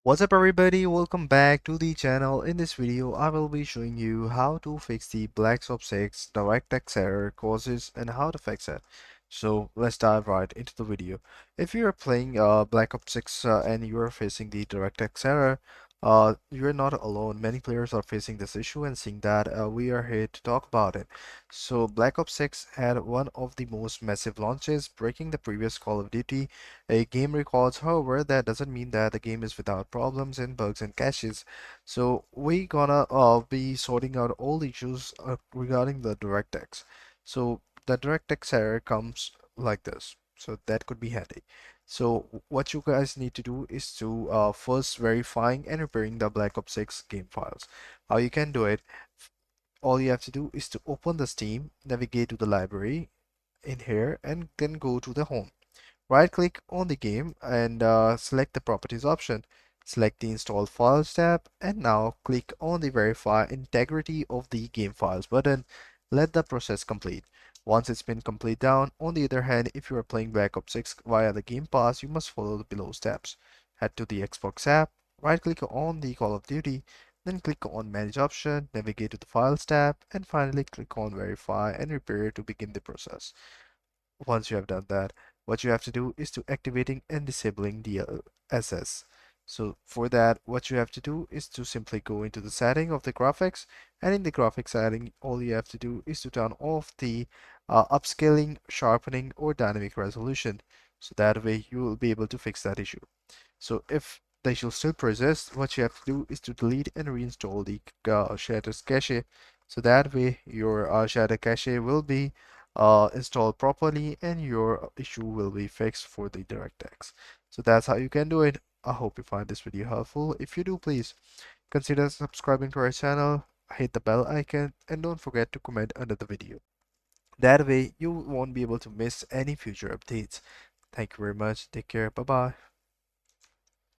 What's up everybody, welcome back to the channel. In this video I will be showing you how to fix the Black Ops 6 DirectX error causes and how to fix it. So let's dive right into the video. If you are playing Black Ops 6 and you are facing the DirectX error, you're not alone. Many players are facing this issue, and seeing that we are here to talk about it. So Black Ops 6 had one of the most massive launches, breaking the previous Call of Duty a game records. However, that doesn't mean that the game is without problems and bugs and caches. So we gonna be sorting out all the issues regarding the DirectX. So the DirectX error comes like this. So that could be handy. So what you guys need to do is to first verifying and repairing the Black Ops 6 game files. How you can do it? All you have to do is to open the Steam, navigate to the library in here, and then go to the home. Right click on the game and select the properties option. Select the install files tab and now click on the verify integrity of the game files button. Let the process complete. Once it's been complete down, on the other hand, if you are playing Black Ops 6 via the Game Pass, you must follow the below steps. Head to the Xbox app, right click on the Call of Duty, then click on Manage option, navigate to the Files tab, and finally click on Verify and Repair to begin the process. Once you have done that, what you have to do is to activating and disabling DLSS. So for that, what you have to do is to simply go into the setting of the graphics, and in the graphics setting, all you have to do is to turn off the upscaling, sharpening, or dynamic resolution. So that way you will be able to fix that issue. So if the issue still persists, what you have to do is to delete and reinstall the shader cache. So that way your shader cache will be installed properly and your issue will be fixed for the DirectX. So that's how you can do it. I hope you find this video helpful. If you do, please consider subscribing to our channel, hit the bell icon, and don't forget to comment under the video. That way you won't be able to miss any future updates. Thank you very much. Take care. Bye bye.